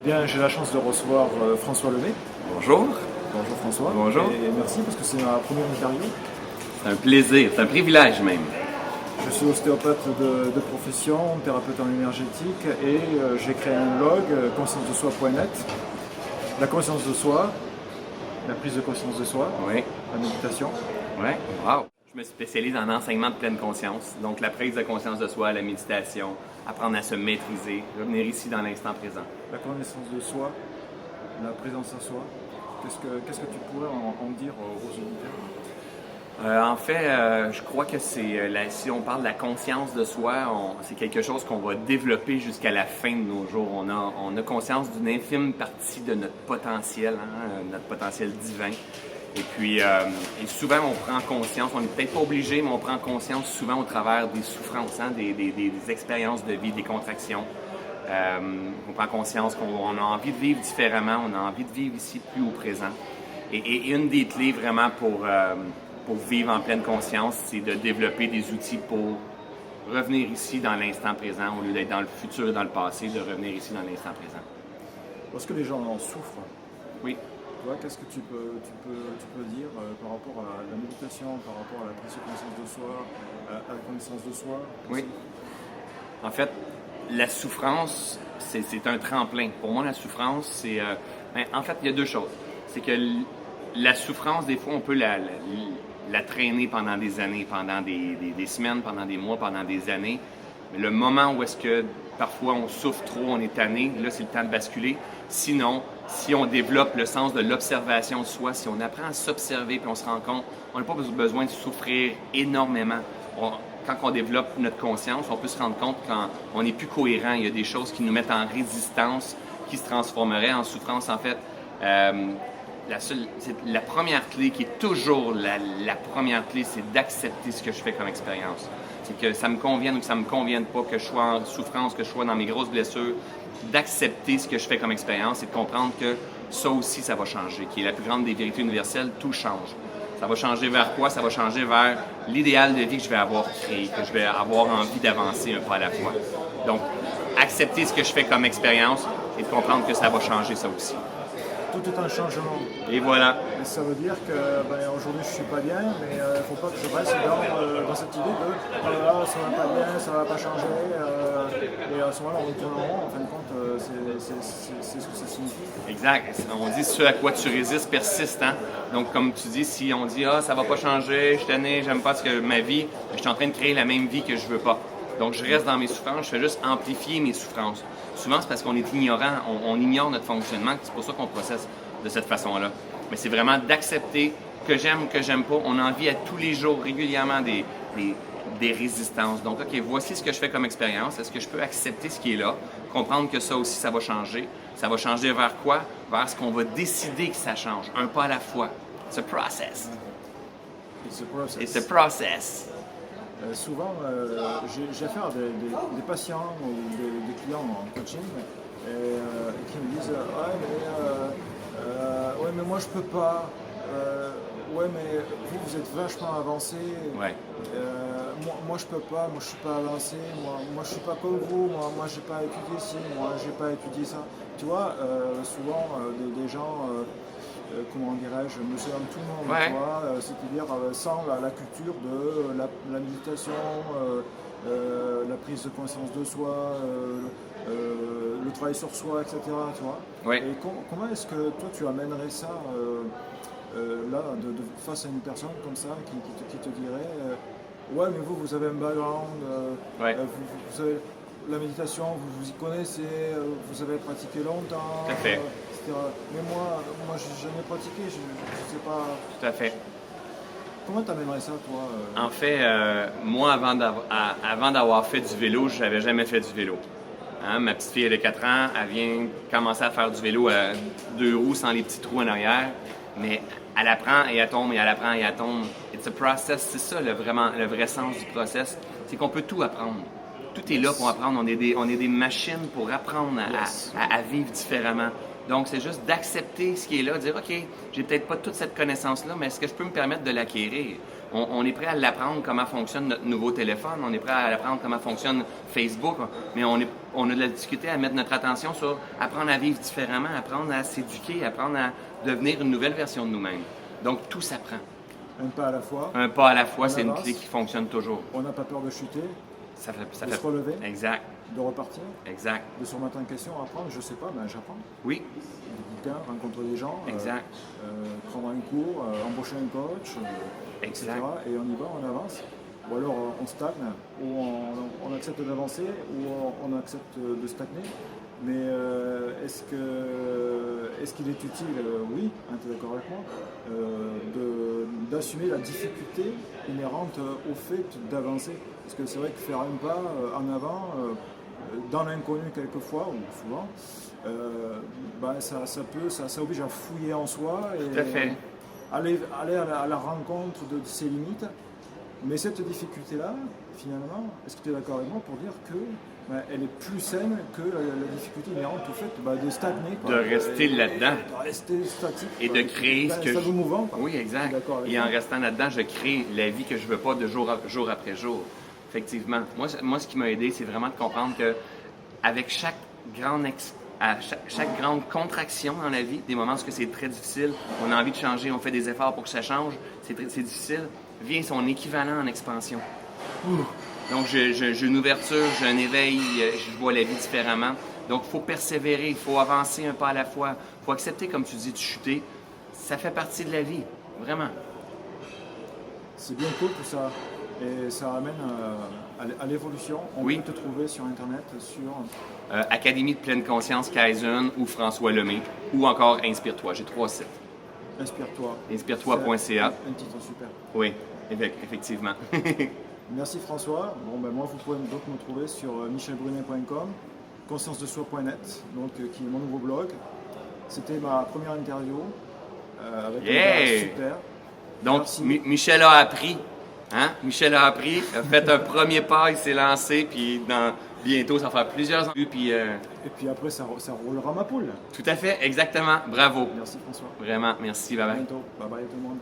Bien, j'ai la chance de recevoir François Lemay. Bonjour. Bonjour François. Bonjour. Et merci parce que c'est ma première interview. C'est un plaisir, c'est un privilège même. Je suis ostéopathe de profession, thérapeute en énergétique et j'ai créé un blog, conscience-de-soi.net. La conscience de soi, la prise de conscience de soi, Oui. la méditation. Oui. Wow. Je me spécialise en enseignement de pleine conscience. Donc la prise de conscience de soi, la méditation, apprendre à se maîtriser, revenir ici dans l'instant présent. La connaissance de soi, la présence à soi. Qu'est-ce que tu pourrais en dire aux auditeurs? Je crois que si on parle de la conscience de soi, c'est quelque chose qu'on va développer jusqu'à la fin de nos jours. On a conscience d'une infime partie de notre potentiel, notre potentiel divin. Et puis, et souvent, on prend conscience, on n'est peut-être pas obligé, mais on prend conscience souvent au travers des souffrances, des expériences de vie, des contractions. On prend conscience qu'on a envie de vivre différemment, on a envie de vivre ici plus au présent. Et une des clés vraiment pour vivre en pleine conscience, c'est de développer des outils pour revenir ici dans l'instant présent, au lieu d'être dans le futur et dans le passé, de revenir ici dans l'instant présent. Est-ce que les gens en souffrent? Oui. Qu'est-ce que tu peux dire par rapport à la méditation, par rapport à la prise de conscience de soi, à la connaissance de soi? Oui. En fait, la souffrance, c'est un tremplin. Pour moi, la souffrance, en fait, il y a deux choses. C'est que la souffrance, des fois, on peut la traîner pendant des années, pendant des semaines, pendant des mois, pendant des années. Mais le moment où est-ce que parfois on souffre trop, on est tanné, là, c'est le temps de basculer. Sinon, si on développe le sens de l'observation de soi, si on apprend à s'observer puis on se rend compte, on n'a pas besoin de souffrir énormément. Quand on développe notre conscience, on peut se rendre compte qu'on n'est plus cohérent. Il y a des choses qui nous mettent en résistance, qui se transformeraient en souffrance. En fait, la première clé, qui est toujours la première clé, c'est d'accepter ce que je fais comme expérience. C'est que ça me convienne ou que ça me convienne pas, que je sois en souffrance, que je sois dans mes grosses blessures, d'accepter ce que je fais comme expérience et de comprendre que ça aussi, ça va changer, qui est la plus grande des vérités universelles, tout change. Ça va changer vers quoi? Ça va changer vers l'idéal de vie que je vais avoir créé, que je vais avoir envie d'avancer un pas à la fois. Donc, accepter ce que je fais comme expérience et de comprendre que ça va changer ça aussi. Tout est un changement. Et voilà. Et ça veut dire que aujourd'hui je suis pas bien, mais il ne faut pas que je reste dans cette idée de là, ça va pas bien, ça va pas changer. Et à ce moment-là, on retourne en rond. En fin de compte, c'est ce que ça signifie. Exact. On dit ce à quoi tu résistes persiste. Hein? Donc, comme tu dis, si on dit ça va pas changer, je suis tanné, j'aime pas ma vie, je suis en train de créer la même vie que je veux pas. Donc, je reste dans mes souffrances, je fais juste amplifier mes souffrances. Souvent, c'est parce qu'on est ignorant, on ignore notre fonctionnement, c'est pour ça qu'on processe de cette façon-là. Mais c'est vraiment d'accepter que j'aime ou que j'aime pas. On en vit à tous les jours, régulièrement, des résistances. Donc, OK, voici ce que je fais comme expérience. Est-ce que je peux accepter ce qui est là? Comprendre que ça aussi, ça va changer. Ça va changer vers quoi? Vers ce qu'on va décider que ça change. Un pas à la fois. It's a process. It's a process. It's a process. Souvent, j'ai affaire à des patients ou des clients en coaching qui me disent ouais, mais moi je peux pas. Ouais, mais vous êtes vachement avancé. Ouais. Moi je peux pas. Moi je suis pas avancé. Moi je suis pas comme vous. Moi j'ai pas étudié ci. Moi j'ai pas étudié ça. Tu vois, souvent des gens. Comment dirais-je, monsieur homme tout le monde, Ouais. c'est-à-dire sans la culture de la méditation, la prise de conscience de soi, le travail sur soi, etc. Tu vois. Ouais. Et comment est-ce que toi tu amènerais ça là, face à une personne comme ça qui te dirait ouais, mais vous avez un background, Ouais. vous avez la méditation, vous y connaissez, vous avez pratiqué longtemps. Tout à fait. Mais moi j'ai jamais pratiqué, je sais pas. Tout à fait. Comment t'amènerais ça, toi En fait, moi, avant d'avoir fait du vélo, je n'avais jamais fait du vélo. Hein, ma petite fille, elle a 4 ans, elle vient commencer à faire du vélo à 2 roues sans les petits trous en arrière. Mais elle apprend et elle tombe, et elle apprend et elle tombe. It's a process, c'est ça le vrai sens du process. C'est qu'on peut tout apprendre. Tout est là pour apprendre. On est des machines pour apprendre à vivre différemment. Donc, c'est juste d'accepter ce qui est là, de dire, OK, j'ai peut-être pas toute cette connaissance-là, mais est-ce que je peux me permettre de l'acquérir? On est prêt à l'apprendre comment fonctionne notre nouveau téléphone, on est prêt à apprendre comment fonctionne Facebook, mais on a de la difficulté à mettre notre attention sur apprendre à vivre différemment, apprendre à s'éduquer, apprendre à devenir une nouvelle version de nous-mêmes. Donc tout s'apprend. Un pas à la fois. Un pas à la fois, On c'est une avance. clé qui fonctionne toujours. On n'a pas peur de chuter, Ça de se relever, Exact, de repartir, exact. de se remettre en question, apprendre, je sais pas, ben j'apprends. Oui, Des bouquins, rencontrer des gens, exact. prendre un cours, embaucher un coach, etc. Exact. Et on y va, on avance. Ou alors on stagne, ou on accepte d'avancer, ou on accepte de stagner. Mais est-ce qu'il est utile, oui, hein, tu es d'accord avec moi, d'assumer la difficulté inhérente au fait d'avancer? Parce que c'est vrai que faire un pas en avant, dans l'inconnu quelquefois, ou souvent, ben ça oblige à fouiller en soi et Tout à fait. aller à la rencontre de ses limites. Mais cette difficulté-là, finalement, est-ce que tu es d'accord avec moi pour dire que elle est plus saine que la difficulté inhérente au fait de stagner, quoi. De rester là-dedans. De rester statique. Et quoi. de créer ce que Un stade mouvant, quoi. Oui, Je exact. suis d'accord avec Et en toi. restant là-dedans, je crée la vie que je veux pas de jour après jour. Effectivement. Moi, ce qui m'a aidé, c'est vraiment de comprendre que avec chaque grande contraction dans la vie, des moments où c'est très difficile, on a envie de changer, on fait des efforts pour que ça change, c'est difficile, vient son équivalent en expansion. Donc, j'ai une ouverture, j'ai un éveil, je vois la vie différemment. Donc, il faut persévérer, il faut avancer un pas à la fois. Il faut accepter, comme tu dis, de chuter. Ça fait partie de la vie, vraiment. C'est bien cool tout ça. Et ça amène à l'évolution. On Oui. peut te trouver sur Internet, sur... Académie de pleine conscience Kaizen ou François Lemay, ou encore Inspire-toi. J'ai 3 sites. Inspire-toi. Inspire-toi.ca. C'est un titre super. Oui, effectivement. Merci François. Bon, ben moi, vous pouvez donc me trouver sur michelbrunet.com, conscience-de-soi.net, donc qui est mon nouveau blog. C'était ma première interview avec un gars super. Donc, Merci. Michel a appris. Hein? Michel a appris, a fait un premier pas, il s'est lancé, puis bientôt, ça va faire plusieurs ans. Puis, Et puis après, ça roulera ma poule. tout à fait, exactement. Bravo. Merci François. Vraiment, merci. Bye À bye. bientôt. Bye bye tout le monde.